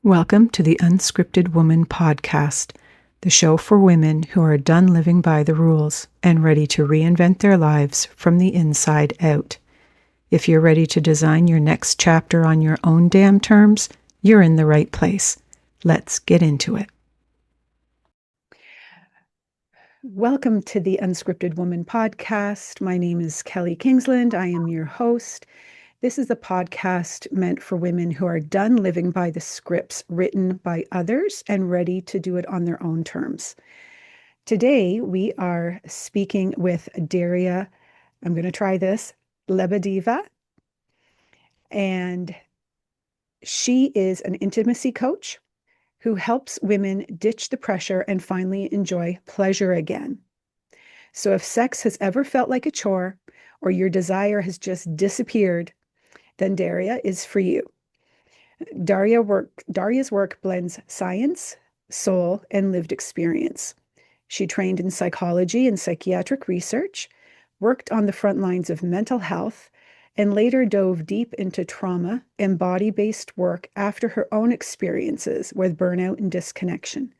Welcome to the Unscripted Woman Podcast, the show for women who are done living by the rules and ready to reinvent their lives from the inside out. If you're ready to design your next chapter on your own damn terms, you're in the right place. Let's get into it. Welcome to the Unscripted Woman Podcast. My name is Kelly Kingsland. I am your host. This is a podcast meant for women who are done living by the scripts written by others and ready to do it on their own terms. Today, we are speaking with Daria, I'm going to try this, Lebedeva, and she is an intimacy coach who helps women ditch the pressure and finally enjoy pleasure again. So if sex has ever felt like a chore or your desire has just disappeared, then Daria is for you. Daria's work blends science, soul, and lived experience. She trained in psychology and psychiatric research, worked on the front lines of mental health, and later dove deep into trauma and body-based work after her own experiences with burnout and disconnection.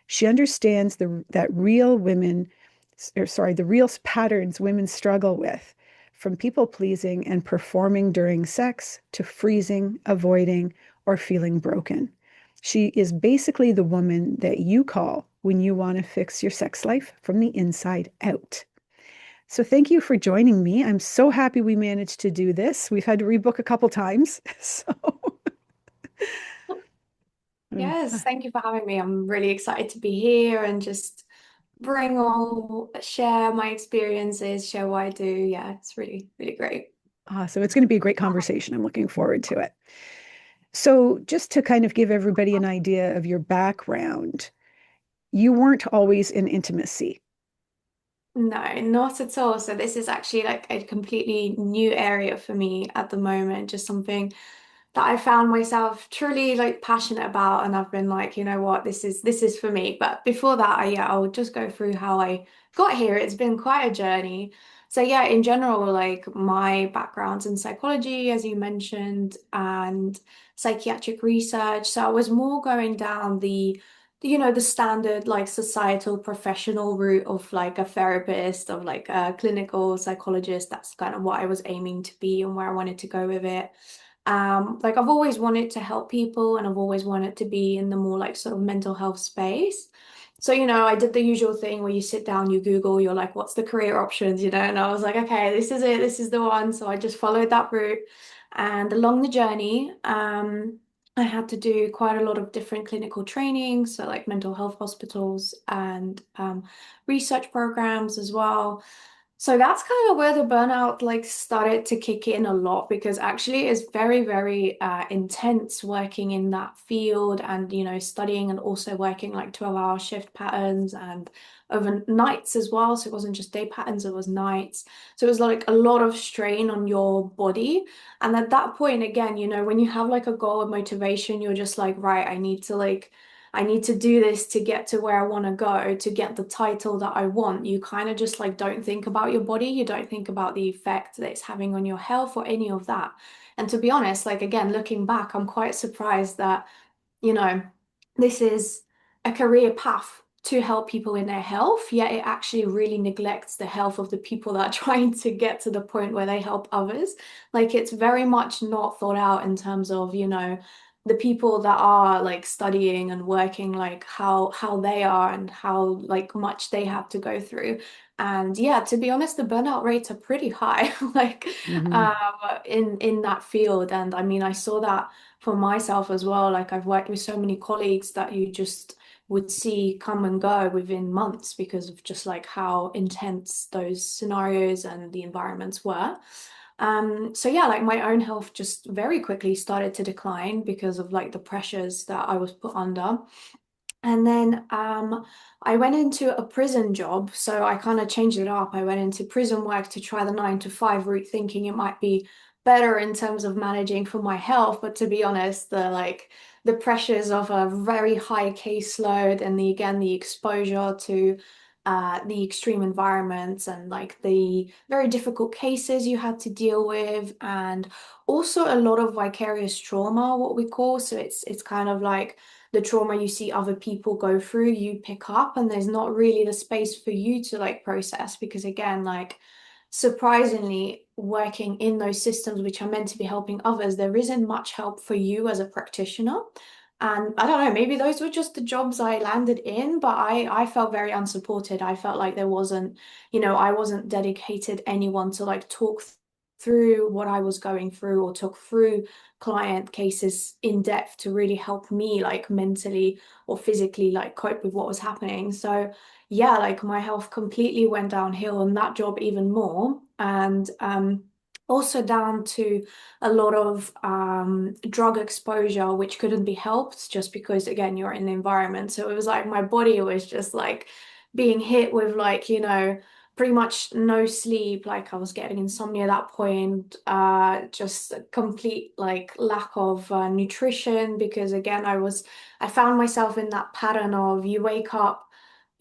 She understands the real patterns women struggle with, from people-pleasing and performing during sex to freezing, avoiding, or feeling broken. She is basically the woman that you call when you want to fix your sex life from the inside out. So thank you for joining me. I'm so happy we managed to do this. We've had to rebook a couple times. Yes, thank you for having me. I'm really excited to be here and just share my experiences, share what I do. Yeah, it's really, really great. Awesome. It's going to be a great conversation. I'm looking forward to it. So just to kind of give everybody an idea of your background, you weren't always in intimacy. No, not at all. So this is actually like a completely new area for me at the moment, just something that I found myself truly like passionate about, and I've been like, you know what, this is for me. But before that, I'll just go through how I got here. It's been quite a journey. So yeah, in general, like my background's in psychology, as you mentioned, and psychiatric research. So I was more going down the standard like societal professional route of like a therapist, of like a clinical psychologist. That's kind of what I was aiming to be and where I wanted to go with it. Like I've always wanted to help people and I've always wanted to be in the more like sort of mental health space. So, I did the usual thing where you sit down, you Google, you're like, what's the career options, and I was like, okay, this is it, this is the one. So I just followed that route. And along the journey, I had to do quite a lot of different clinical training, so like mental health hospitals and research programs as well. So that's kind of where the burnout like started to kick in a lot, because actually it's very, very intense working in that field and, studying and also working like 12-hour shift patterns and over nights as well. So it wasn't just day patterns, it was nights. So it was like a lot of strain on your body. And at that point, again, when you have like a goal of motivation, you're just like, right, I need to do this to get to where I want to go, to get the title that I want. You kind of just like don't think about your body. You don't think about the effect that it's having on your health or any of that. And to be honest, like again, looking back, I'm quite surprised that, you know, this is a career path to help people in their health, yet it actually really neglects the health of the people that are trying to get to the point where they help others. Like it's very much not thought out in terms of, the people that are like studying and working, like how they are and how like much they have to go through. And yeah, to be honest, the burnout rates are pretty high, like Mm-hmm. in that field. And I mean, I saw that for myself as well. Like I've worked with so many colleagues that you just would see come and go within months because of just like how intense those scenarios and the environments were. So yeah, like my own health just very quickly started to decline because of like the pressures that I was put under. And then I went into a prison job. So I kind of changed it up. I went into prison work to try the 9 to 5 route, thinking it might be better in terms of managing for my health. But to be honest, the pressures of a very high caseload and the exposure to the extreme environments and like the very difficult cases you had to deal with, and also a lot of vicarious trauma, what we call. So it's kind of like the trauma you see other people go through, you pick up, and there's not really the space for you to like process because again, like surprisingly, working in those systems which are meant to be helping others, there isn't much help for you as a practitioner. And I don't know, maybe those were just the jobs I landed in, but I felt very unsupported. I felt like there wasn't, I wasn't dedicated anyone to like talk through what I was going through or talk through client cases in depth to really help me like mentally or physically like cope with what was happening. So yeah, like my health completely went downhill and that job even more. And also down to a lot of drug exposure, which couldn't be helped just because, again, you're in the environment. So it was like my body was just like being hit with like, pretty much no sleep. Like I was getting insomnia at that point, just a complete like lack of nutrition because again, I found myself in that pattern of you wake up.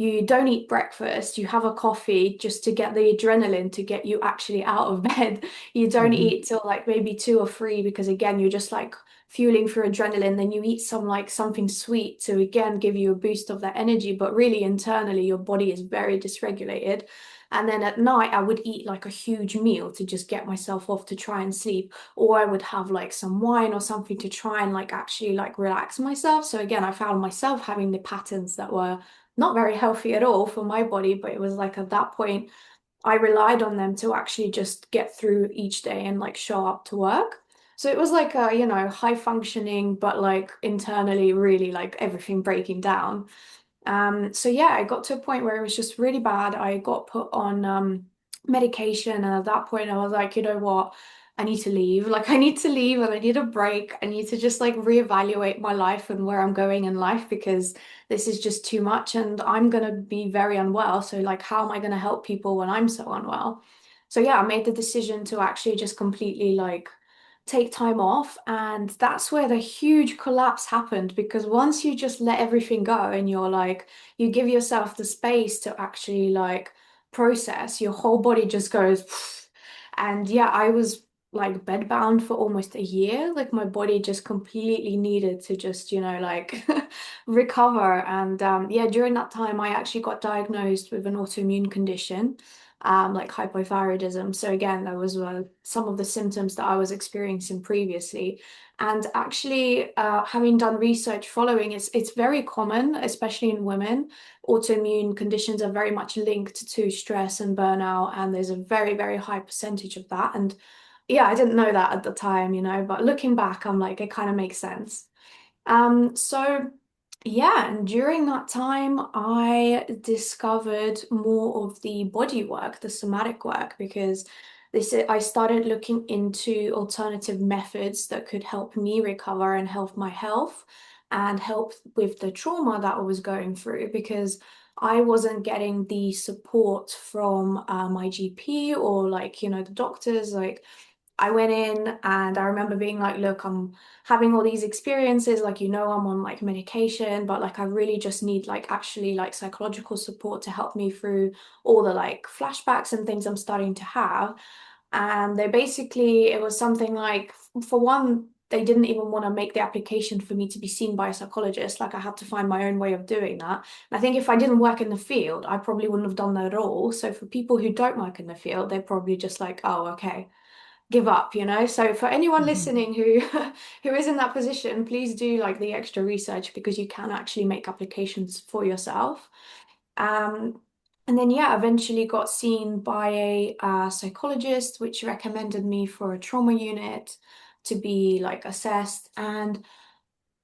You don't eat breakfast, you have a coffee just to get the adrenaline to get you actually out of bed. You don't Hmm. eat till like maybe 2 or 3 because again, you're just like fueling for adrenaline. Then you eat something sweet to again give you a boost of that energy. But really internally, your body is very dysregulated. And then at night, I would eat like a huge meal to just get myself off to try and sleep. Or I would have like some wine or something to try and like actually like relax myself. So again, I found myself having the patterns that were not very healthy at all for my body, but it was like at that point I relied on them to actually just get through each day and like show up to work. So it was like a, high functioning, but like internally really like everything breaking down. So yeah, I got to a point where it was just really bad. I got put on medication, and at that point, I was like, you know what? I need to leave. Like, I need to leave, and I need a break. I need to just like reevaluate my life and where I'm going in life because this is just too much, and I'm gonna be very unwell. So, like, how am I gonna help people when I'm so unwell? So yeah, I made the decision to actually just completely like take time off. And that's where the huge collapse happened because once you just let everything go and you're like, you give yourself the space to actually like process, your whole body just goes. And yeah, I was like bedbound for almost a year. Like my body just completely needed to just, like recover. And yeah, during that time, I actually got diagnosed with an autoimmune condition like hypothyroidism. So again, there was some of the symptoms that I was experiencing previously. And actually, having done research following, it's very common, especially in women. Autoimmune conditions are very much linked to stress and burnout, and there's a very, very high percentage of that. And yeah, I didn't know that at the time, but looking back, I'm like, it kind of makes sense. So yeah, and during that time, I discovered more of the body work, the somatic work, because I started looking into alternative methods that could help me recover and help my health and help with the trauma that I was going through because I wasn't getting the support from my GP or like, the doctors, like I went in and I remember being like, look, I'm having all these experiences, like, I'm on like medication, but like I really just need like actually like psychological support to help me through all the like flashbacks and things I'm starting to have. And it was something like, for one, they didn't even want to make the application for me to be seen by a psychologist. Like I had to find my own way of doing that. And I think if I didn't work in the field, I probably wouldn't have done that at all. So for people who don't work in the field, they're probably just like, oh, okay, give up. So for anyone Hmm. listening who who is in that position, please do like the extra research because you can actually make applications for yourself. Um, and then yeah, eventually got seen by a psychologist, which recommended me for a trauma unit to be like assessed. And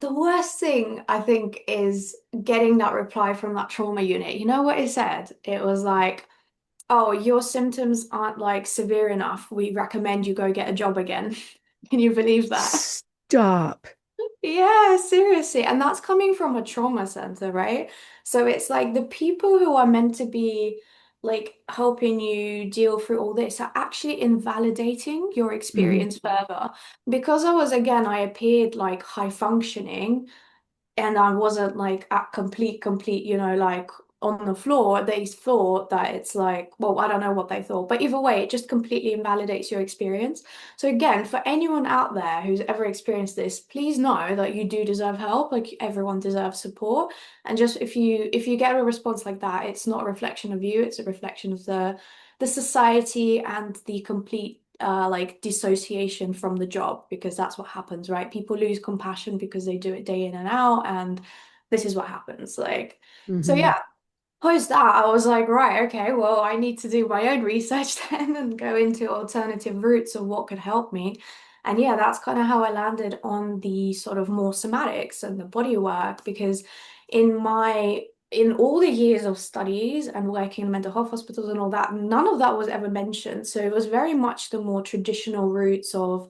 the worst thing I think is getting that reply from that trauma unit. You know what it said? It was like, oh, your symptoms aren't like severe enough. We recommend you go get a job again. Can you believe that? Stop. Yeah, seriously. And that's coming from a trauma center, right? So it's like the people who are meant to be like helping you deal through all this are actually invalidating your Hmm. experience further. Because I appeared like high functioning and I wasn't like at complete, like on the floor, they thought that it's like, well, I don't know what they thought, but either way, it just completely invalidates your experience. So again, for anyone out there who's ever experienced this, please know that you do deserve help. Like everyone deserves support. And just if you get a response like that, it's not a reflection of you, it's a reflection of the society and the complete like dissociation from the job, because that's what happens, right? People lose compassion because they do it day in and out, and this is what happens. Like, so Hmm. yeah, post that, I was like, right, okay, well, I need to do my own research then and go into alternative routes of what could help me. And yeah, that's kind of how I landed on the sort of more somatics and the body work, because in all the years of studies and working in mental health hospitals and all that, none of that was ever mentioned. So it was very much the more traditional routes of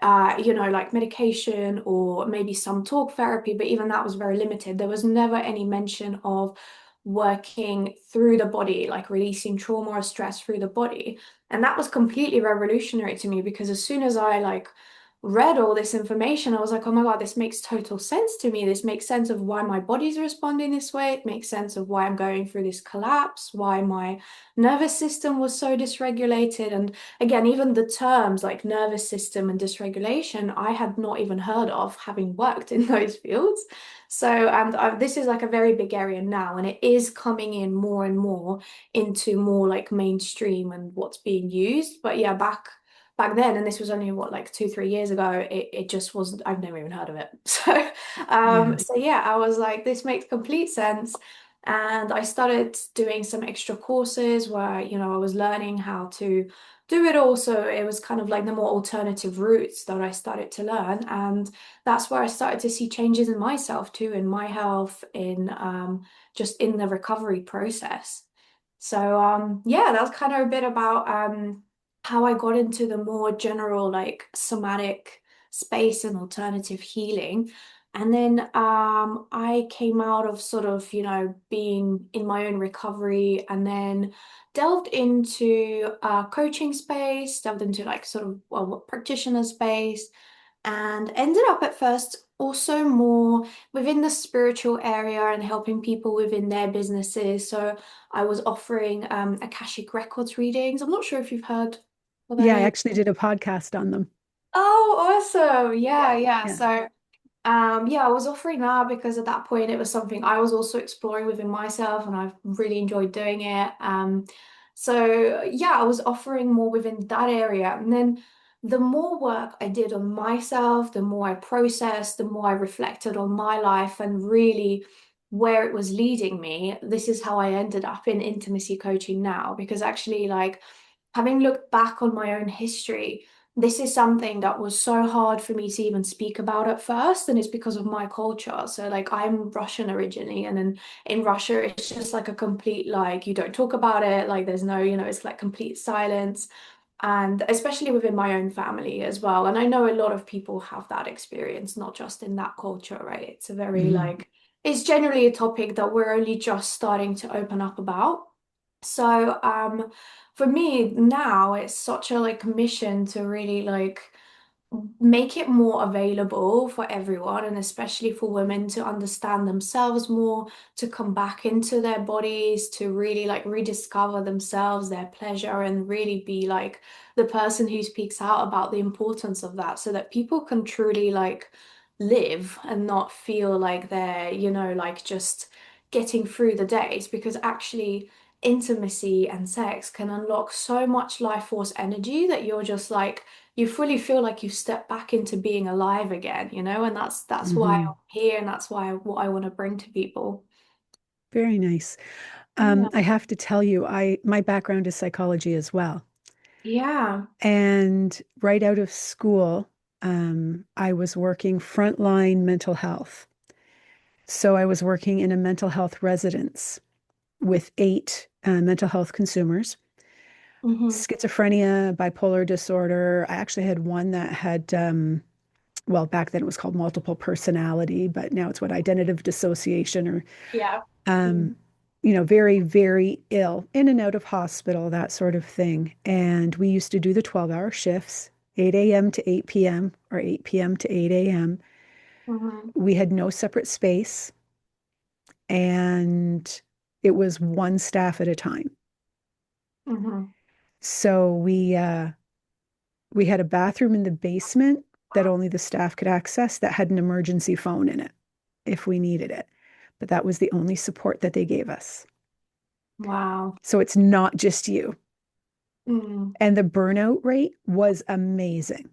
like medication or maybe some talk therapy, but even that was very limited. There was never any mention of working through the body, like releasing trauma or stress through the body. And that was completely revolutionary to me, because as soon as I like read all this information, I was like, oh my God, this makes total sense to me. This makes sense of why my body's responding this way. It makes sense of why I'm going through this collapse, why my nervous system was so dysregulated. And again, even the terms like nervous system and dysregulation, I had not even heard of, having worked in those fields. So, and this is like a very big area now, and it is coming in more and more into more like mainstream and what's being used. But yeah, back then, and this was only what, like 2, 3 years ago, it just wasn't, I've never even heard of it. Yeah. So yeah, I was like, this makes complete sense. And I started doing some extra courses where, I was learning how to do it all. So it was kind of like the more alternative routes that I started to learn. And that's where I started to see changes in myself too, in my health, in just in the recovery process. So yeah, that's kind of a bit about how I got into the more general like somatic space and alternative healing. And then I came out of sort of, being in my own recovery, and then delved into coaching space, delved into like sort of practitioner space, and ended up at first also more within the spiritual area and helping people within their businesses. So I was offering Akashic Records readings. I'm not sure if you've heard of Yeah, I any. actually did a podcast on them. Oh, awesome. Yeah. Yeah, yeah. Yeah. So yeah, I was offering that because at that point it was something I was also exploring within myself, and I've really enjoyed doing it. So yeah, I was offering more within that area. And then the more work I did on myself, the more I processed, the more I reflected on my life and really where it was leading me. This is how I ended up in intimacy coaching now, because actually, like, having looked back on my own history, this is something that was so hard for me to even speak about at first, and it's because of my culture. So like, I'm Russian originally, and in Russia it's just like a complete, like, you don't talk about it, like there's no, it's like complete silence. And especially within my own family as well. And I know a lot of people have that experience, not just in that culture, right? It's a very Hmm. like, it's generally a topic that we're only just starting to open up about. So, for me now, it's such a like mission to really like make it more available for everyone, and especially for women to understand themselves more, to come back into their bodies, to really like rediscover themselves, their pleasure, and really be like the person who speaks out about the importance of that, so that people can truly like live and not feel like they're, like just getting through the days, because actually intimacy and sex can unlock so much life force energy that you're just like, you fully feel like you step back into being alive again, and that's why I'm Hmm. here, and that's why what I want to bring to people. Very nice. Yeah. I have to tell you, my background is psychology as well. Yeah. And right out of school, I was working frontline mental health. So I was working in a mental health residence with eight mental health consumers: Hmm. schizophrenia, bipolar disorder. I actually had one that had, well, back then it was called multiple personality, but now it's what, identity dissociation, or, Yeah. Mm. um, very, very ill, in and out of hospital, that sort of thing. And we used to do the 12-hour shifts, 8 a.m. to 8 p.m. or 8 p.m. to 8 a.m. Hmm. We had no separate space. And It was one staff at a time. Hmm. So we had a bathroom in the basement that only the staff could access that had an emergency phone in it if we needed it. But that was the only support that they gave us. Wow. So it's not just you. Mm. And the burnout rate was amazing.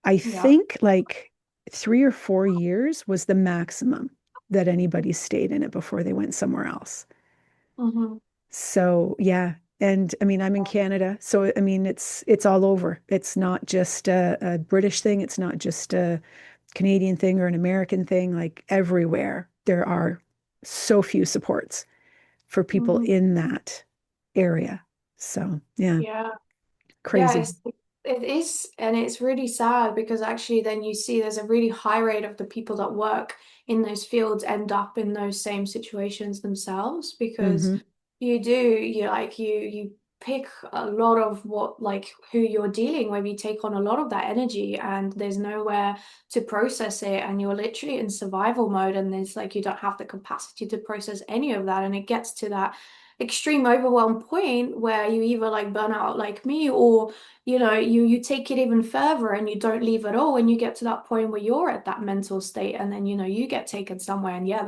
I Yeah. think like 3 or 4 years was the maximum that anybody stayed in it before they went somewhere else. Hmm. So yeah. And I mean, I'm in Canada, so I mean, it's all over. It's not just a British thing. It's not just a Canadian thing or an American thing. Like everywhere, there are so few supports for people Hmm. in that area. So yeah, Yeah. Yeah, crazy. it is, and it's really sad because actually then you see there's a really high rate of the people that work in those fields end up in those same situations themselves because Hmm. you pick a lot of what like who you're dealing with, you take on a lot of that energy and there's nowhere to process it and you're literally in survival mode and there's like you don't have the capacity to process any of that and it gets to that extreme overwhelm point where you either like burn out like me or you take it even further and you don't leave at all and you get to that point where you're at that mental state and then you get taken somewhere and yeah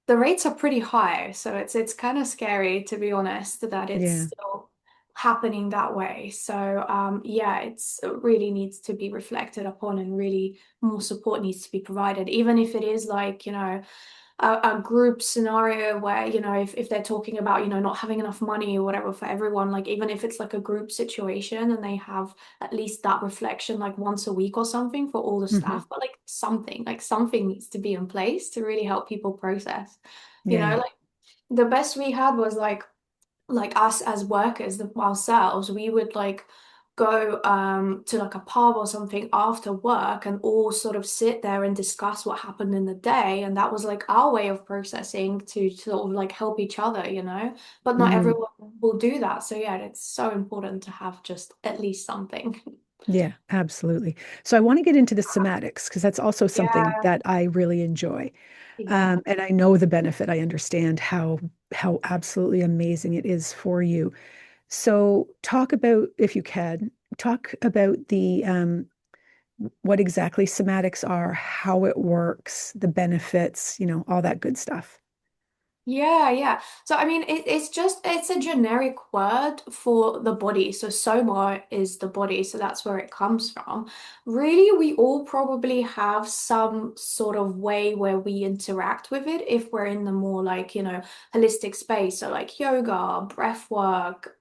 the rates are pretty high so it's kind of scary to be honest that it's Yeah. still happening that way so yeah it really needs to be reflected upon and really more support needs to be provided even if it is like a group scenario where, if they're talking about, not having enough money or whatever for everyone, like even if it's like a group situation and they have at least that reflection like once a week or something for all the Hmm. staff, but like something needs to be in place to really help people process. Yeah. Like the best we had was like us as workers ourselves, we would like go to like a pub or something after work and all sort of sit there and discuss what happened in the day. And that was like our way of processing to sort of like help each other, but not Hmm. everyone will do that. So yeah, it's so important to have just at least something. Yeah, absolutely. So I want to get into the somatics because that's also something Yeah, that I really enjoy. yeah. And I know the benefit. I understand how absolutely amazing it is for you. So talk about, if you can, talk about the what exactly somatics are, how it works, the benefits, all that good stuff. Yeah, yeah. So I mean, it's a generic word for the body. So soma is the body, so that's where it comes from. Really, we all probably have some sort of way where we interact with it if we're in the more like, holistic space. So like yoga, breath work,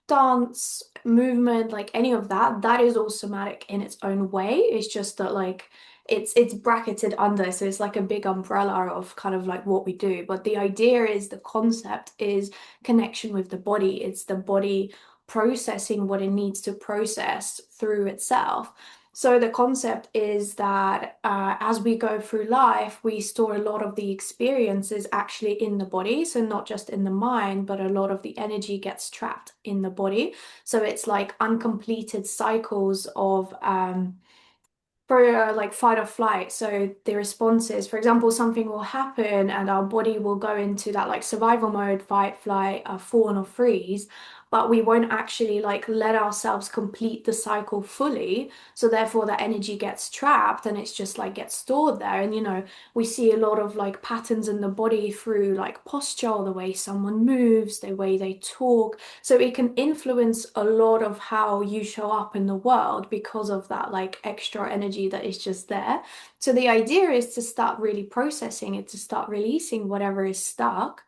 dance, movement, like any of that, that is all somatic in its own way. It's just that like it's bracketed under, so it's like a big umbrella of kind of like what we do. But the idea is the concept is connection with the body. It's the body processing what it needs to process through itself. So the concept is that as we go through life, we store a lot of the experiences actually in the body. So not just in the mind, but a lot of the energy gets trapped in the body. So it's like uncompleted cycles of for like fight or flight. So the responses, for example, something will happen and our body will go into that like survival mode, fight, flight, fawn or freeze, but we won't actually like let ourselves complete the cycle fully. So therefore the energy gets trapped and it's just like gets stored there. And we see a lot of like patterns in the body through like posture, the way someone moves, the way they talk. So it can influence a lot of how you show up in the world because of that like extra energy that is just there. So the idea is to start really processing it, to start releasing whatever is stuck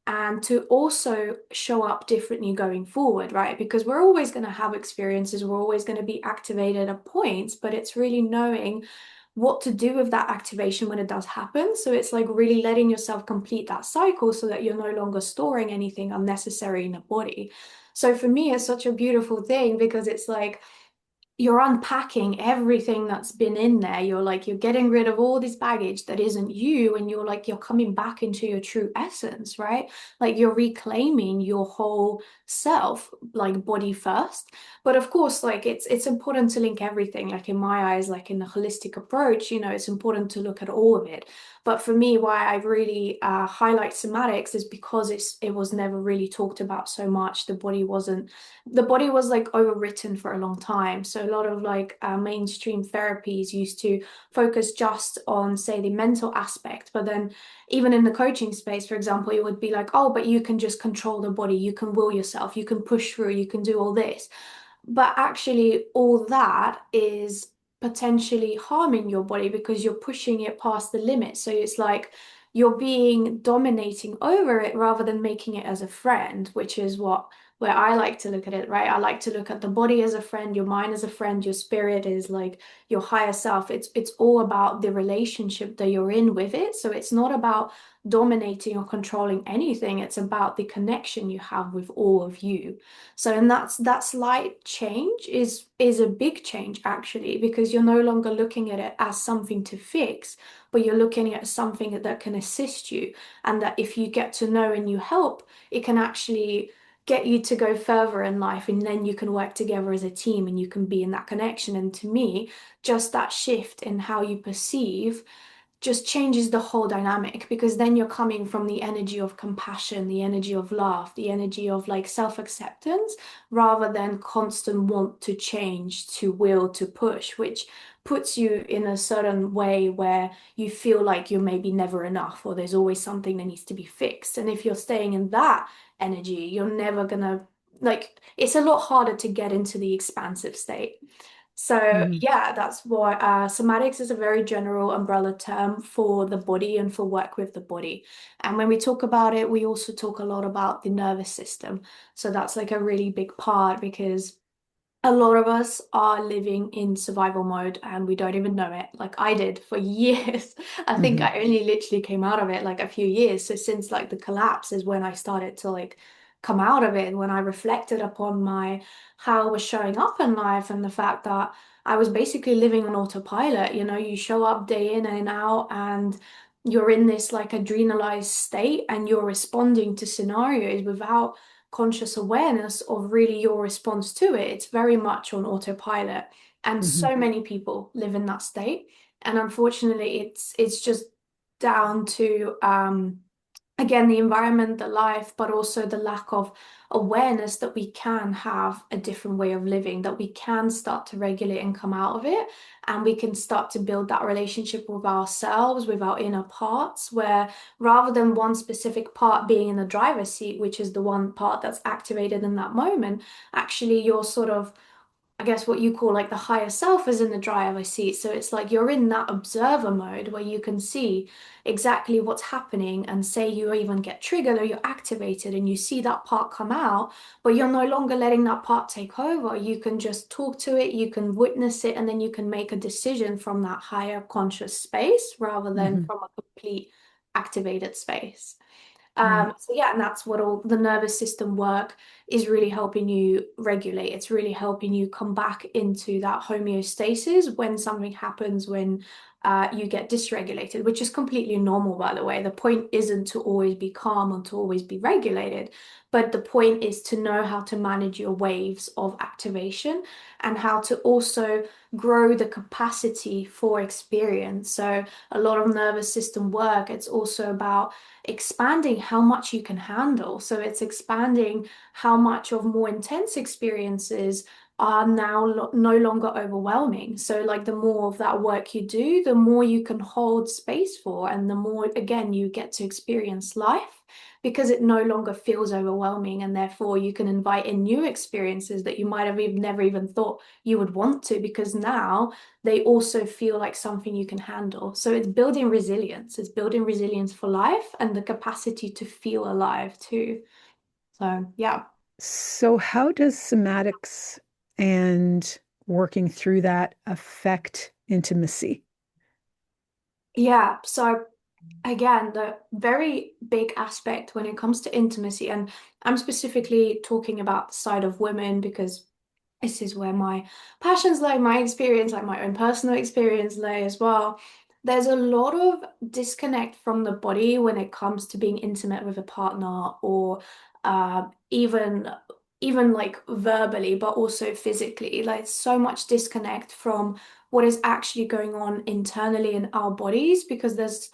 and to also show up differently going forward, right? Because we're always going to have experiences, we're always going to be activated at points, but it's really knowing what to do with that activation when it does happen. So it's like really letting yourself complete that cycle so that you're no longer storing anything unnecessary in the body. So for me, it's such a beautiful thing because it's like you're unpacking everything that's been in there. You're getting rid of all this baggage that isn't you, and you're coming back into your true essence, right? Like you're reclaiming your whole self, like body first. But of course, like it's important to link everything. Like in my eyes, like in the holistic approach, it's important to look at all of it. But for me, why I really highlight somatics is because it was never really talked about so much. The body was like overwritten for a long time. So a lot of like mainstream therapies used to focus just on, say, the mental aspect. But then even in the coaching space, for example, it would be like, oh, but you can just control the body, you can will yourself, you can push through, you can do all this. But actually, all that is potentially harming your body because you're pushing it past the limit. So it's like you're being dominating over it rather than making it as a friend, which is where I like to look at it, right? I like to look at the body as a friend, your mind as a friend, your spirit is like your higher self. It's all about the relationship that you're in with it. So it's not about dominating or controlling anything. It's about the connection you have with all of you. So, and that slight change is a big change actually, because you're no longer looking at it as something to fix, but you're looking at something that can assist you, and that if you get to know and you help, it can actually get you to go further in life, and then you can work together as a team and you can be in that connection. And to me, just that shift in how you perceive just changes the whole dynamic, because then you're coming from the energy of compassion, the energy of love, the energy of like self-acceptance, rather than constant want to change, to will, to push, which puts you in a certain way where you feel like you're maybe never enough, or there's always something that needs to be fixed. And if you're staying in that energy, you're never gonna, like, it's a lot harder to get into the expansive state. So Mhm. yeah, that's why somatics is a very general umbrella term for the body and for work with the body. And when we talk about it, we also talk a lot about the nervous system. So that's like a really big part, because a lot of us are living in survival mode and we don't even know it. Like I did for years. I think Mhm. I only literally came out of it like a few years. So since like the collapse is when I started to like come out of it, and when I reflected upon my how I was showing up in life, and the fact that I was basically living on autopilot. You show up day in and out, and you're in this like adrenalized state, and you're responding to scenarios without conscious awareness of really your response to it. It's very much on autopilot. And Mhm. so many people live in that state. And unfortunately, it's just down to again, the environment, the life, but also the lack of awareness that we can have a different way of living, that we can start to regulate and come out of it. And we can start to build that relationship with ourselves, with our inner parts, where rather than one specific part being in the driver's seat, which is the one part that's activated in that moment, actually you're sort of, I guess what you call like the higher self is in the driver's seat. So it's like you're in that observer mode where you can see exactly what's happening, and say you even get triggered or you're activated and you see that part come out, but you're no longer letting that part take over. You can just talk to it, you can witness it, and then you can make a decision from that higher conscious space rather than Mhm. from a complete activated space. Right. So yeah, and that's what all the nervous system work is really helping you regulate. It's really helping you come back into that homeostasis when something happens, when you get dysregulated, which is completely normal, by the way. The point isn't to always be calm and to always be regulated, but the point is to know how to manage your waves of activation, and how to also grow the capacity for experience. So a lot of nervous system work, it's also about expanding how much you can handle. So it's expanding how much of more intense experiences are now no longer overwhelming. So, like, the more of that work you do, the more you can hold space for, and the more, again, you get to experience life, because it no longer feels overwhelming. And therefore, you can invite in new experiences that you might have even never even thought you would want to, because now they also feel like something you can handle. So it's building resilience. It's building resilience for life and the capacity to feel alive too. So yeah. So, how does somatics and working through that affect intimacy? Yeah. So again, the very big aspect when it comes to intimacy, and I'm specifically talking about the side of women because this is where my passions lie, my experience, like my own personal experience lay as well. There's a lot of disconnect from the body when it comes to being intimate with a partner or even like verbally, but also physically. Like so much disconnect from what is actually going on internally in our bodies because there's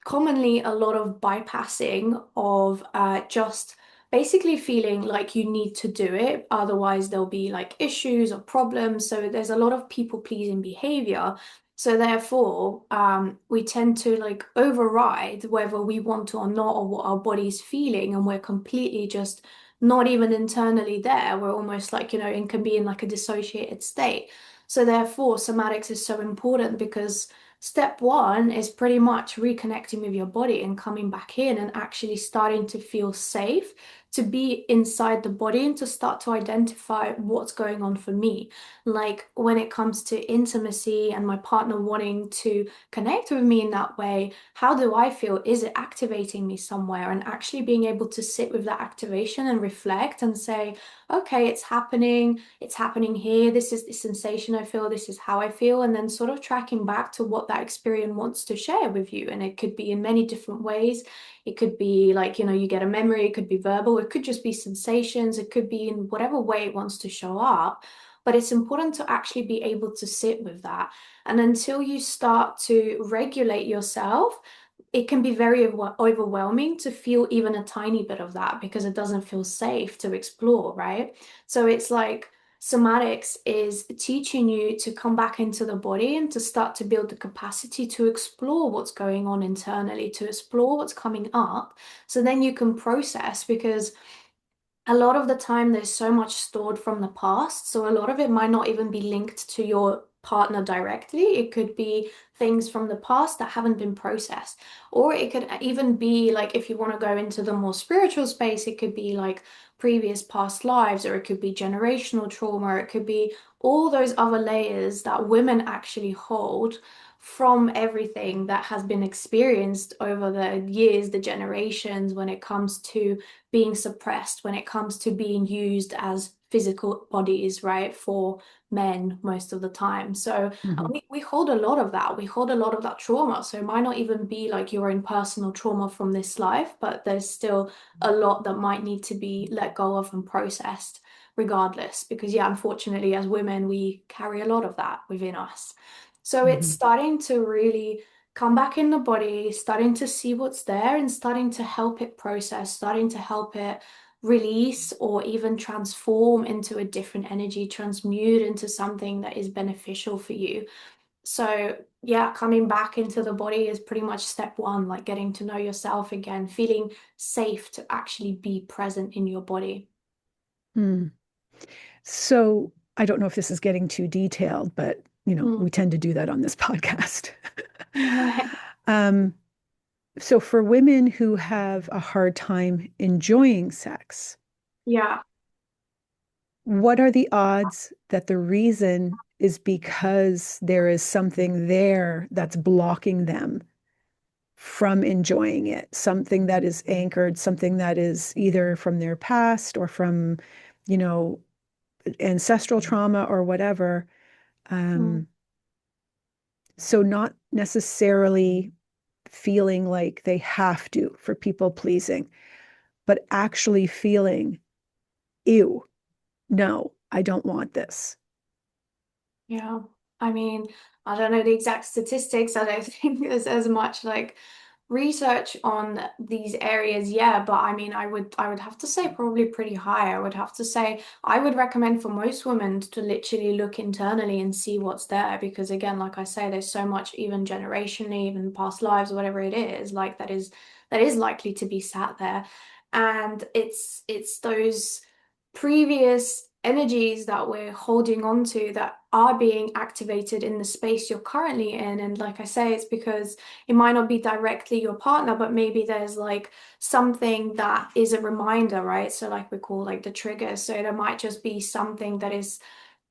commonly a lot of bypassing of just basically feeling like you need to do it, otherwise there'll be like issues or problems. So there's a lot of people pleasing behavior. So therefore, we tend to like override whether we want to or not, or what our body's feeling, and we're completely just not even internally there. We're almost like, it can be in like a dissociated state. So therefore, somatics is so important because step one is pretty much reconnecting with your body and coming back in and actually starting to feel safe to be inside the body and to start to identify what's going on for me. Like when it comes to intimacy and my partner wanting to connect with me in that way, how do I feel? Is it activating me somewhere? And actually being able to sit with that activation and reflect and say, okay, it's happening here, this is the sensation I feel, this is how I feel, and then sort of tracking back to what that experience wants to share with you. And it could be in many different ways. It could be like, you get a memory, it could be verbal, it could just be sensations, it could be in whatever way it wants to show up. But it's important to actually be able to sit with that. And until you start to regulate yourself, it can be very overwhelming to feel even a tiny bit of that because it doesn't feel safe to explore, right? So it's like somatics is teaching you to come back into the body and to start to build the capacity to explore what's going on internally, to explore what's coming up. So then you can process because a lot of the time there's so much stored from the past, so a lot of it might not even be linked to your partner directly. It could be things from the past that haven't been processed, or it could even be like, if you want to go into the more spiritual space, it could be like previous past lives, or it could be generational trauma, it could be all those other layers that women actually hold from everything that has been experienced over the years, the generations, when it comes to being suppressed, when it comes to being used as physical bodies, right, for men most of the time. So Mhm. we hold a lot of that. We hold a lot of that trauma. So it might not even be like your own personal trauma from this life, but there's still a lot that might need to be let go of and processed regardless. Because, yeah, unfortunately, as women, we carry a lot of that within us. So it's Mhm. starting to really come back in the body, starting to see what's there and starting to help it process, starting to help it release or even transform into a different energy, transmute into something that is beneficial for you. So, yeah, coming back into the body is pretty much step one, like getting to know yourself again, feeling safe to actually be present in your body. Mm. So I don't know if this is getting too detailed, but Mm. we tend to do that on this podcast. Right. um, so for women who have a hard time enjoying sex, Yeah. what are the odds that the reason is because there is something there that's blocking them from enjoying it, something that is anchored, something that is either from their past or from, you know, ancestral trauma or whatever. Mm. Um, so not necessarily feeling like they have to for people pleasing, but actually feeling, ew, no, I don't want this. Yeah. I mean, I don't know the exact statistics. I don't think there's as much like research on these areas, yeah, but I mean, I would have to say probably pretty high. I would have to say I would recommend for most women to literally look internally and see what's there because again, like I say, there's so much even generationally, even past lives, whatever it is, like that is likely to be sat there. And it's those previous energies that we're holding on to that are being activated in the space you're currently in. And like I say, it's because it might not be directly your partner, but maybe there's like something that is a reminder, right? So like we call like the triggers. So there might just be something that is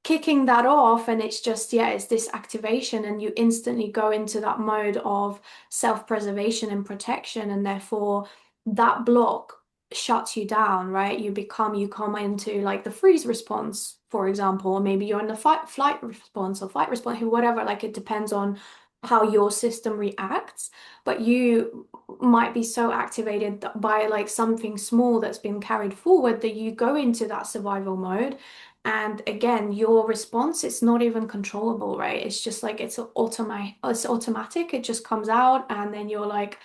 kicking that off and it's just, yeah, it's this activation and you instantly go into that mode of self-preservation and protection, and therefore that block shuts you down, right? You come into like the freeze response for example, or maybe you're in the flight response or fight response, whatever. Like it depends on how your system reacts, but you might be so activated by like something small that's been carried forward that you go into that survival mode. And again, your response, it's not even controllable, right? It's just like it's automatic. It just comes out, and then you're like,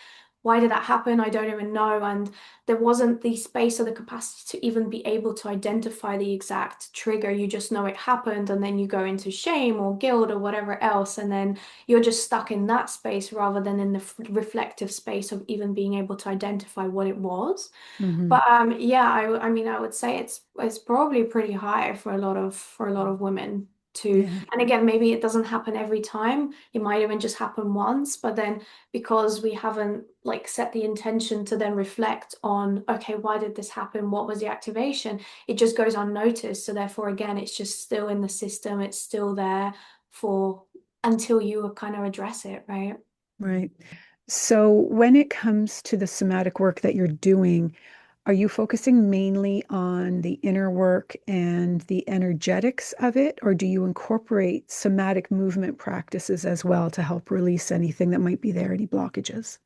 why did that happen? I don't even know. And there wasn't the space or the capacity to even be able to identify the exact trigger. You just know it happened, and then you go into shame or guilt or whatever else. And then you're just stuck in that space rather than in the reflective space of even being able to identify what it was. Hmm. But yeah, I mean, I would say it's probably pretty high for a lot of women too. Yeah. And again, maybe it doesn't happen every time. It might even just happen once, but then because we haven't like set the intention to then reflect on, okay, why did this happen? What was the activation? It just goes unnoticed. So therefore, again, it's just still in the system. It's still there for until you kind of address it, right? Right. So when it comes to the somatic work that you're doing, are you focusing mainly on the inner work and the energetics of it, or do you incorporate somatic movement practices as well to help release anything that might be there, any blockages?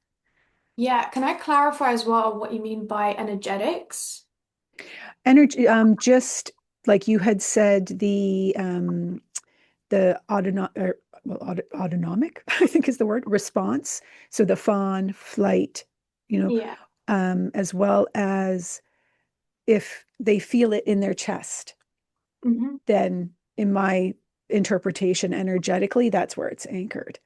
Yeah, can I clarify as well what you mean by energetics? Energy, just like you had said, the autonomic, I think is the word, response. So the fawn, flight, you know, Yeah. as well as if they feel it in their chest, Hmm. then in my interpretation, energetically, that's where it's anchored.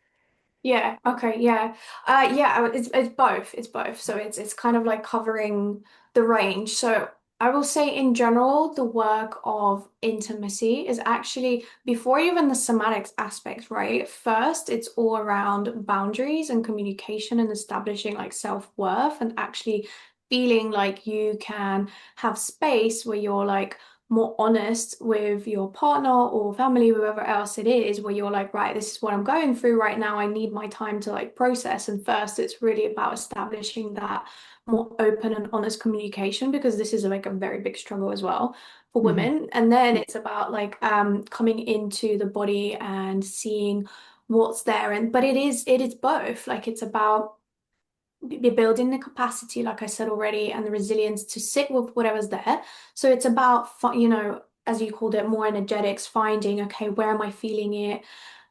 Yeah, okay, yeah. Yeah, it's both. It's both. So it's kind of like covering the range. So I will say in general, the work of intimacy is actually before even the somatics aspects, right? First, it's all around boundaries and communication and establishing like self-worth and actually feeling like you can have space where you're like more honest with your partner or family, whoever else it is, where you're like, right, this is what I'm going through right now. I need my time to like process. And first, it's really about establishing that more open and honest communication because this is like a very big struggle as well for Mhm. women. And then it's about like coming into the body and seeing what's there. And but it is both. Like it's about building the capacity, like I said already, and the resilience to sit with whatever's there. So it's about, as you called it, more energetics, finding, okay, where am I feeling it?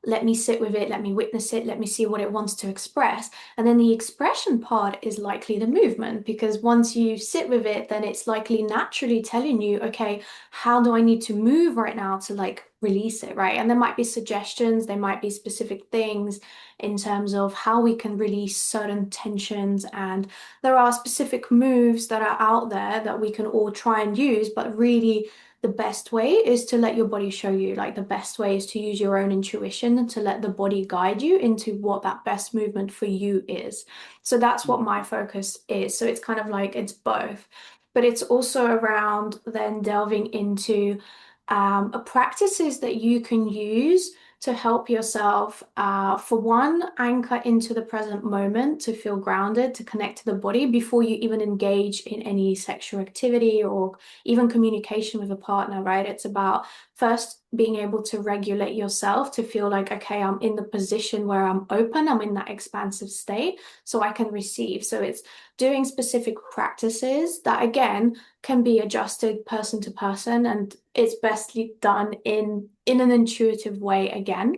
Let me sit with it, let me witness it, let me see what it wants to express. And then the expression part is likely the movement, because once you sit with it, then it's likely naturally telling you, okay, how do I need to move right now to like release it, right? And there might be suggestions, there might be specific things in terms of how we can release certain tensions. And there are specific moves that are out there that we can all try and use, but really the best way is to let your body show you. Like the best way is to use your own intuition and to let the body guide you into what that best movement for you is. So that's what my focus is. So it's kind of like it's both, but it's also around then delving into practices that you can use to help yourself, for one, anchor into the present moment to feel grounded, to connect to the body before you even engage in any sexual activity or even communication with a partner, right? It's about first being able to regulate yourself to feel like, okay, I'm in the position where I'm open, I'm in that expansive state, so I can receive. So it's doing specific practices that, again, can be adjusted person to person, and it's best done in an intuitive way again.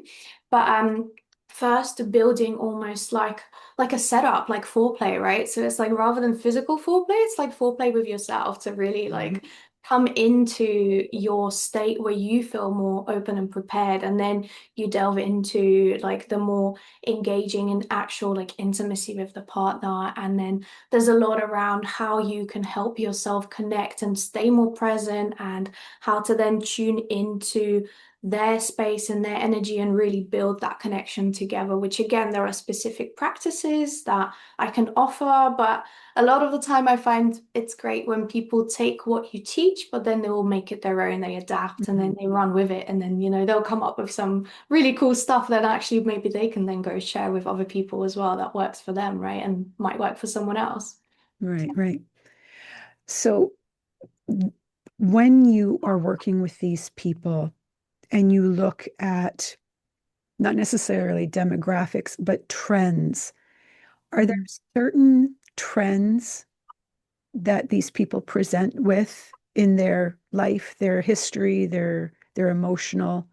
But first building almost like a setup, like foreplay, right? So it's like rather than physical foreplay, it's like foreplay with yourself to really like come into your state where you feel more open and prepared, and then you delve into like the more engaging and actual like intimacy with the partner. And then there's a lot around how you can help yourself connect and stay more present, and how to then tune into their space and their energy and really build that connection together, which again, there are specific practices that I can offer, but a lot of the time I find it's great when people take what you teach, but then they will make it their own, they adapt and then Mhm. they run with it. And then, they'll come up with some really cool stuff that actually maybe they can then go share with other people as well that works for them, right? And might work for someone else. Right, right. So When you are working with these people and you look at not necessarily demographics, but trends, are there Mhm. certain trends that these people present with in their life, their history, their emotional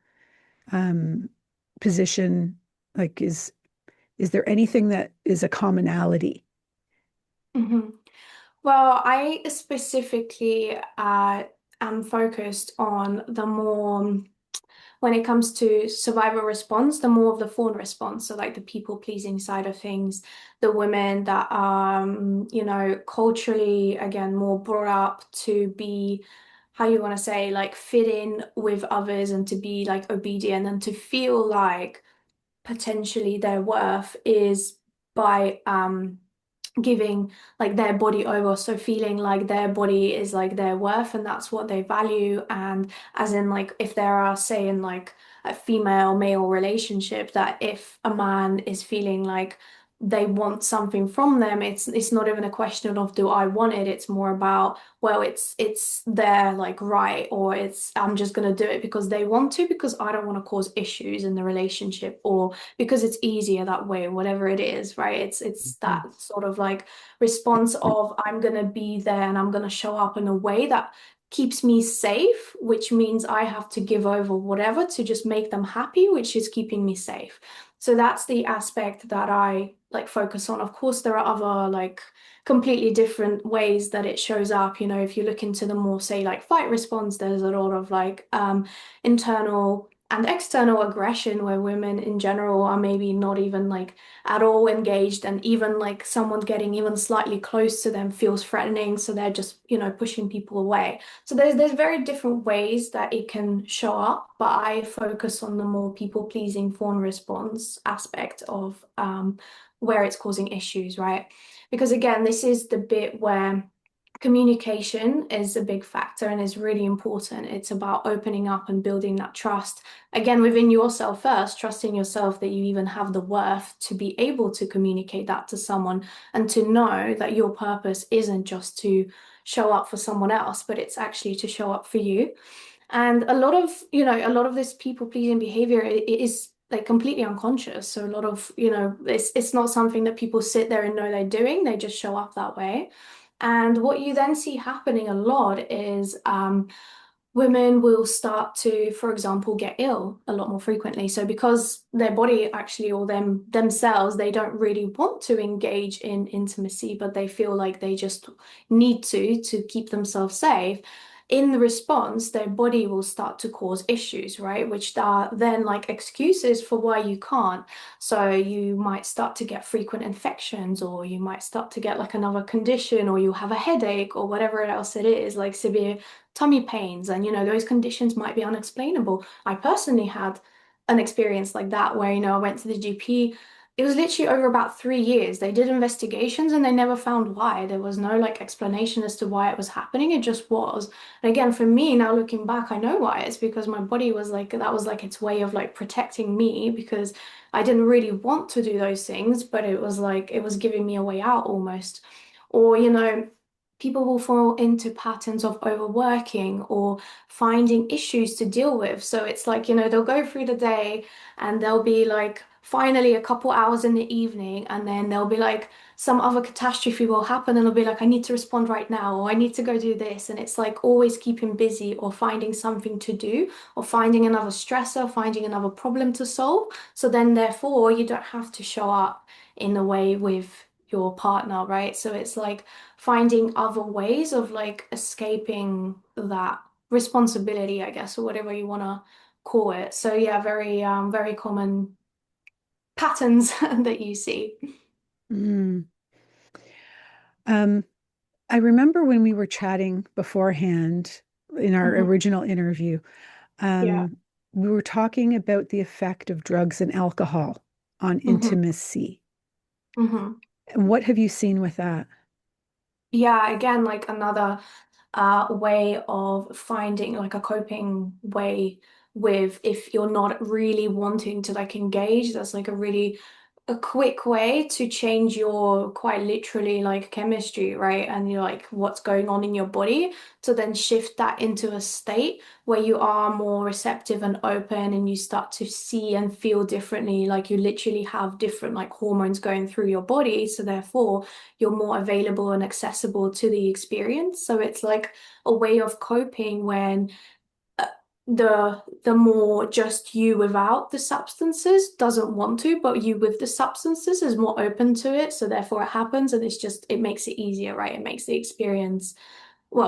um, position? Like, is there anything that is a commonality? Mhm. Well, I specifically am focused on the more when it comes to survivor response, the more of the fawn response. So like the people pleasing side of things, the women that culturally again more brought up to be how you want to say like fit in with others and to be like obedient and to feel like potentially their worth is by giving like their body over, so feeling like their body is like their worth and that's what they value. And as in like if there are say in like a female male relationship that if a man is feeling like they want something from them, it's not even a question of do I want it, it's more about well it's their like right, or it's I'm just gonna do it because they want to, because I don't want to cause issues in the relationship, or because it's easier that way, whatever it is, right? It's that sort of like response of I'm gonna be there and I'm gonna show up in a way that keeps me safe, which means I have to give over whatever to just make them happy, which is keeping me safe. So that's the aspect that I like focus on. Of course, there are other like completely different ways that it shows up. You know, if you look into the more, say, like fight response, there's a lot of like internal and external aggression where women in general are maybe not even like at all engaged, and even like someone getting even slightly close to them feels threatening, so they're just pushing people away. So there's very different ways that it can show up, but I focus on the more people pleasing fawn response aspect of where it's causing issues, right? Because again, this is the bit where communication is a big factor and is really important. It's about opening up and building that trust again within yourself first, trusting yourself that you even have the worth to be able to communicate that to someone, and to know that your purpose isn't just to show up for someone else, but it's actually to show up for you. And a lot of this people pleasing behavior it is like completely unconscious. So a lot of, it's not something that people sit there and know they're doing. They just show up that way. And what you then see happening a lot is women will start to, for example, get ill a lot more frequently. So because their body actually, or themselves, they don't really want to engage in intimacy, but they feel like they just need to keep themselves safe. In the response, their body will start to cause issues, right? Which are then like excuses for why you can't. So you might start to get frequent infections, or you might start to get like another condition, or you have a headache, or whatever else it is, like severe tummy pains. And those conditions might be unexplainable. I personally had an experience like that where I went to the GP. It was literally over about 3 years. They did investigations and they never found why. There was no like explanation as to why it was happening. It just was. And again, for me now looking back, I know why. It's because my body was like that was like its way of like protecting me, because I didn't really want to do those things, but it was like it was giving me a way out almost. Or people will fall into patterns of overworking or finding issues to deal with. So it's like, they'll go through the day and they'll be like, finally a couple hours in the evening, and then there'll be like some other catastrophe will happen, and they'll be like, I need to respond right now, or I need to go do this. And it's like always keeping busy or finding something to do, or finding another stressor, finding another problem to solve. So then, therefore, you don't have to show up in a way with your partner, right? So it's like finding other ways of like escaping that responsibility, I guess, or whatever you want to call it. So yeah, very common patterns that you see. Mm. Um, I remember when we were chatting beforehand in our Mhm. original interview, Yeah. um, we were talking about the effect of drugs and alcohol on hmm intimacy. hmm And what have you seen with that? Yeah, again, like another way of finding like a coping way with if you're not really wanting to like engage. That's like a really a quick way to change your quite literally like chemistry, right? And you're like what's going on in your body to then shift that into a state where you are more receptive and open and you start to see and feel differently. Like you literally have different like hormones going through your body. So therefore you're more available and accessible to the experience. So it's like a way of coping when uh, the more just you without the substances doesn't want to, but you with the substances is more open to it. So therefore it happens and it makes it easier, right? It makes the experience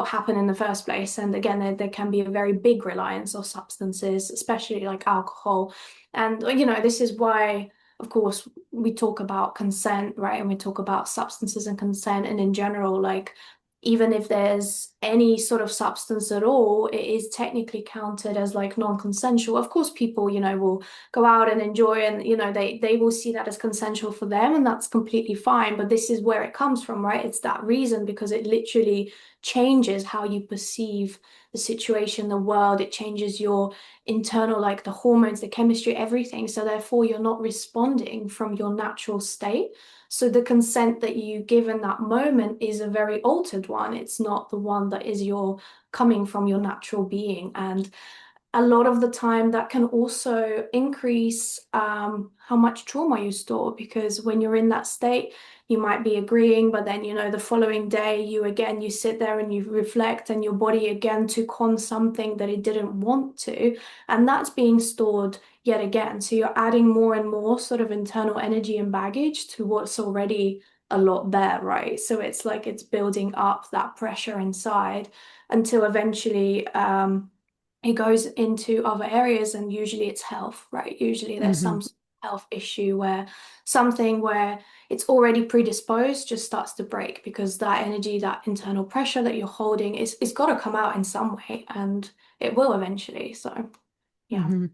happen in the first place. And again, there can be a very big reliance of substances, especially like alcohol. And this is why, of course, we talk about consent, right? And we talk about substances and consent, and in general, like even if there's any sort of substance at all, it is technically counted as like non-consensual. Of course, people, will go out and enjoy and, they will see that as consensual for them, and that's completely fine. But this is where it comes from, right? It's that reason because it literally changes how you perceive the situation, the world. It changes your internal, like the hormones, the chemistry, everything. So therefore, you're not responding from your natural state. So the consent that you give in that moment is a very altered one. It's not the one that is your coming from your natural being. And a lot of the time that can also increase how much trauma you store because when you're in that state, you might be agreeing, but then, the following day, you sit there and you reflect, and your body again took on something that it didn't want to. And that's being stored yet again. So you're adding more and more sort of internal energy and baggage to what's already a lot there, right? So it's like it's building up that pressure inside until eventually, it goes into other areas, and usually it's health, right? Usually there's Hmm. some health issue where something where it's already predisposed just starts to break because that energy, that internal pressure that you're holding is got to come out in some way, and it will eventually. So yeah. Hmm.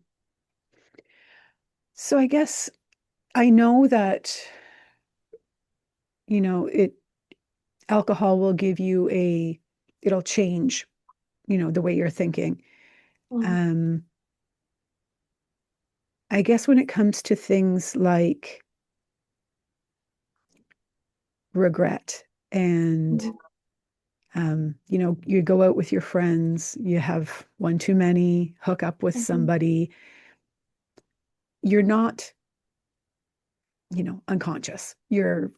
So I guess I know that, it alcohol will give you it'll change, the way you're thinking. Mm, Um, I guess when it comes to things like regret and, mm, you go out with your friends, you have one too many, hook up with mhm, somebody, you're not, unconscious. You're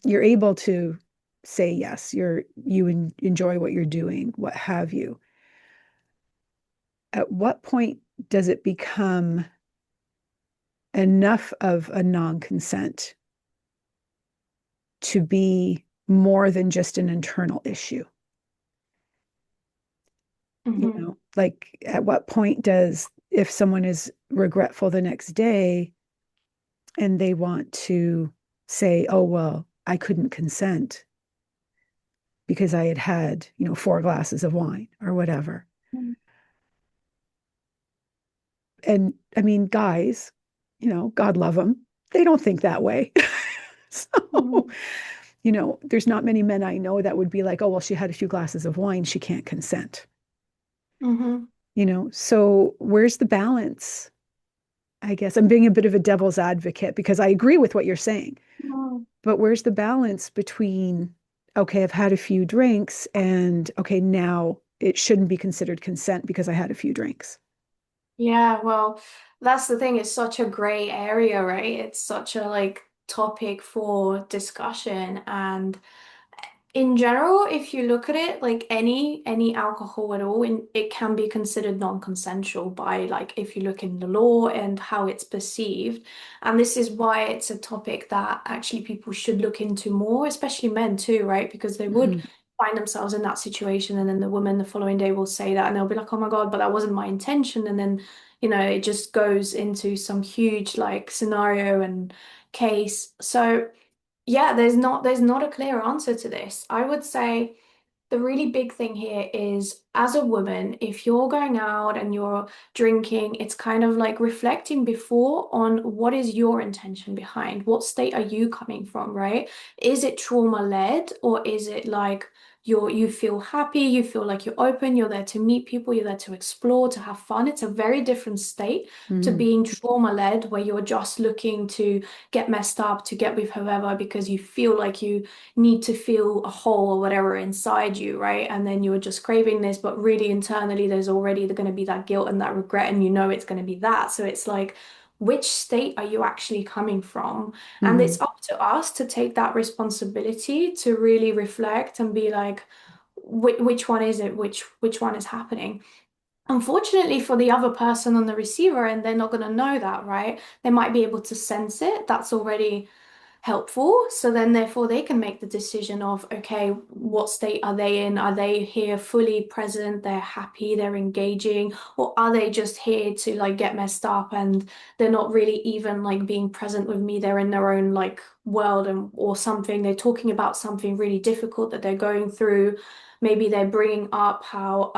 able to say yes, enjoy what you're doing, what have you. At what point does it become enough of a non-consent to be more than just an internal issue? mhm, Like at what point if someone is regretful the next day and they want to say, oh, well, I couldn't consent because I had had, 4 glasses of wine or whatever. mhm, And I mean, guys, God love them. They don't think that way. So, mhm, there's not many men I know that would be like, oh, well, she had a few glasses of wine. She can't consent. mhm, So where's the balance? I guess I'm being a bit of a devil's advocate because I agree with what you're saying. mhm. But where's the balance between, okay, I've had a few drinks and okay, now it shouldn't be considered consent because I had a few drinks. Yeah, well, that's the thing. It's such a gray area, right? It's such a like topic for discussion. And in general, if you look at it, like any alcohol at all, it can be considered non-consensual by like if you look in the law and how it's perceived. And this is why it's a topic that actually people should look into more, especially men too, right? Because they would Mhm. find themselves in that situation, and then the woman the following day will say that, and they'll be like, "Oh my God, but that wasn't my intention." And then, it just goes into some huge like scenario and case. So yeah, there's not a clear answer to this. I would say the really big thing here is as a woman, if you're going out and you're drinking, it's kind of like reflecting before on what is your intention behind, what state are you coming from, right? Is it trauma led, or is it like you feel happy, you feel like you're open, you're there to meet people, you're there to explore, to have fun? It's a very different state to Mm-hmm. being trauma led, where you're just looking to get messed up, to get with whoever because you feel like you need to feel a hole or whatever inside you, right? And then you're just craving this, but really internally there's already going to be that guilt and that regret, and you know it's going to be that. So it's like, which state are you actually coming from? And Mm-hmm. it's up to us to take that responsibility to really reflect and be like, which one is it? Which one is happening? Unfortunately for the other person on the receiver, and they're not going to know that, right? They might be able to sense it. That's already helpful. So then, therefore, they can make the decision of, okay, what state are they in? Are they here fully present? They're happy, they're engaging, or are they just here to like get messed up and they're not really even like being present with me? They're in their own like world and or something. They're talking about something really difficult that they're going through. Maybe they're bringing up how,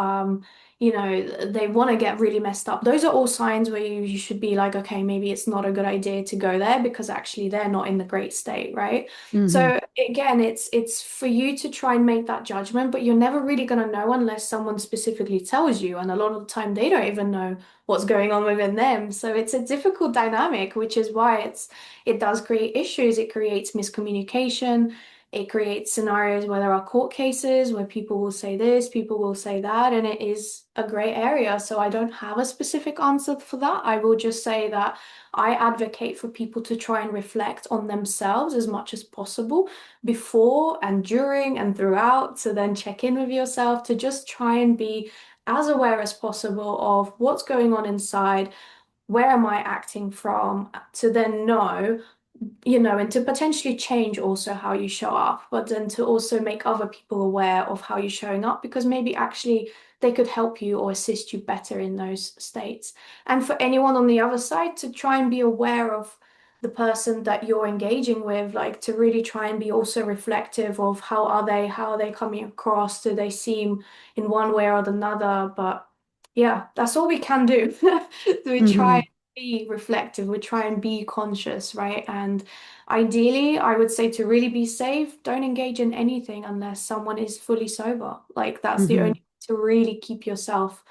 they want to get really messed up. Those are all signs where you should be like, okay, maybe it's not a good idea to go there because actually they're not in the great state, right? Mm-hmm. So again, it's for you to try and make that judgment, but you're never really going to know unless someone specifically tells you. And a lot of the time they don't even know what's going on within them. So it's a difficult dynamic, which is why it does create issues. It creates miscommunication. It creates scenarios where there are court cases where people will say this, people will say that, and it is a gray area. So I don't have a specific answer for that. I will just say that I advocate for people to try and reflect on themselves as much as possible before and during and throughout, to then check in with yourself, to just try and be as aware as possible of what's going on inside, where am I acting from, to then know, and to potentially change also how you show up, but then to also make other people aware of how you're showing up, because maybe actually they could help you or assist you better in those states. And for anyone on the other side to try and be aware of the person that you're engaging with, like to really try and be also reflective of how are they coming across? Do they seem in one way or another? But yeah, that's all we can do. We try Mm-hmm. be reflective, we try and be conscious, right? And ideally, I would say to really be safe, don't engage in anything unless someone is fully sober. Like that's the Mm-hmm. only way to really keep yourself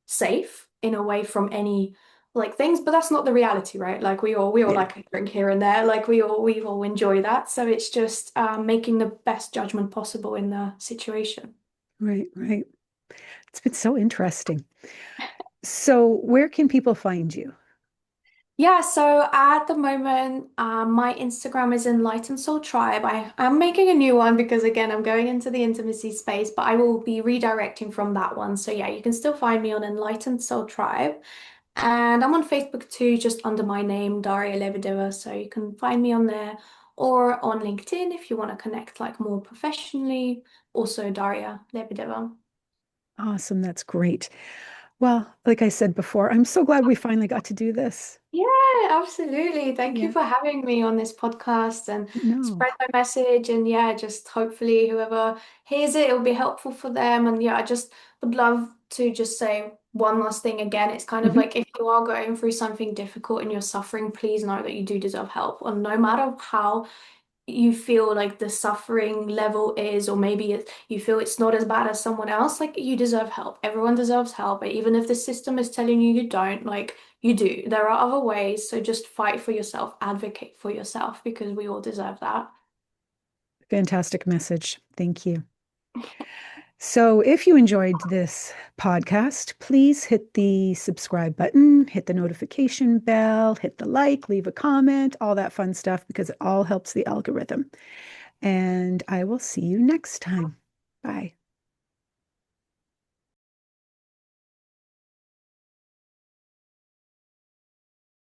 safe in a way from any like things, but that's not the reality, right? Like we all Yeah. like a drink here and there, like we all enjoy that. So it's just making the best judgment possible in the situation. Right, right. It's been so interesting. So, where can people find you? Yeah, so at the moment, my Instagram is Enlightened Soul Tribe. I'm making a new one because, again, I'm going into the intimacy space, but I will be redirecting from that one. So, yeah, you can still find me on Enlightened Soul Tribe. And I'm on Facebook too, just under my name, Daria Lebedeva. So you can find me on there, or on LinkedIn if you want to connect like more professionally. Also, Daria Lebedeva. Awesome. That's great. Well, like I said before, I'm so glad we finally got to do this. Yeah, absolutely. Thank you Yeah. for having me on this podcast and No. spread my message. And yeah, just hopefully whoever hears it, it'll be helpful for them. And yeah, I just would love to just say one last thing again. It's kind of Mhm. like if you are going through something difficult and you're suffering, please know that you do deserve help. And no matter how you feel like the suffering level is, or maybe you feel it's not as bad as someone else, like you deserve help. Everyone deserves help. But even if the system is telling you you don't, like you do, there are other ways. So just fight for yourself, advocate for yourself, because we all deserve that. Fantastic message. Thank you. So, if you enjoyed this podcast, please hit the subscribe button, hit the notification bell, hit the like, leave a comment, all that fun stuff, because it all helps the algorithm. And I will see you next time. Bye.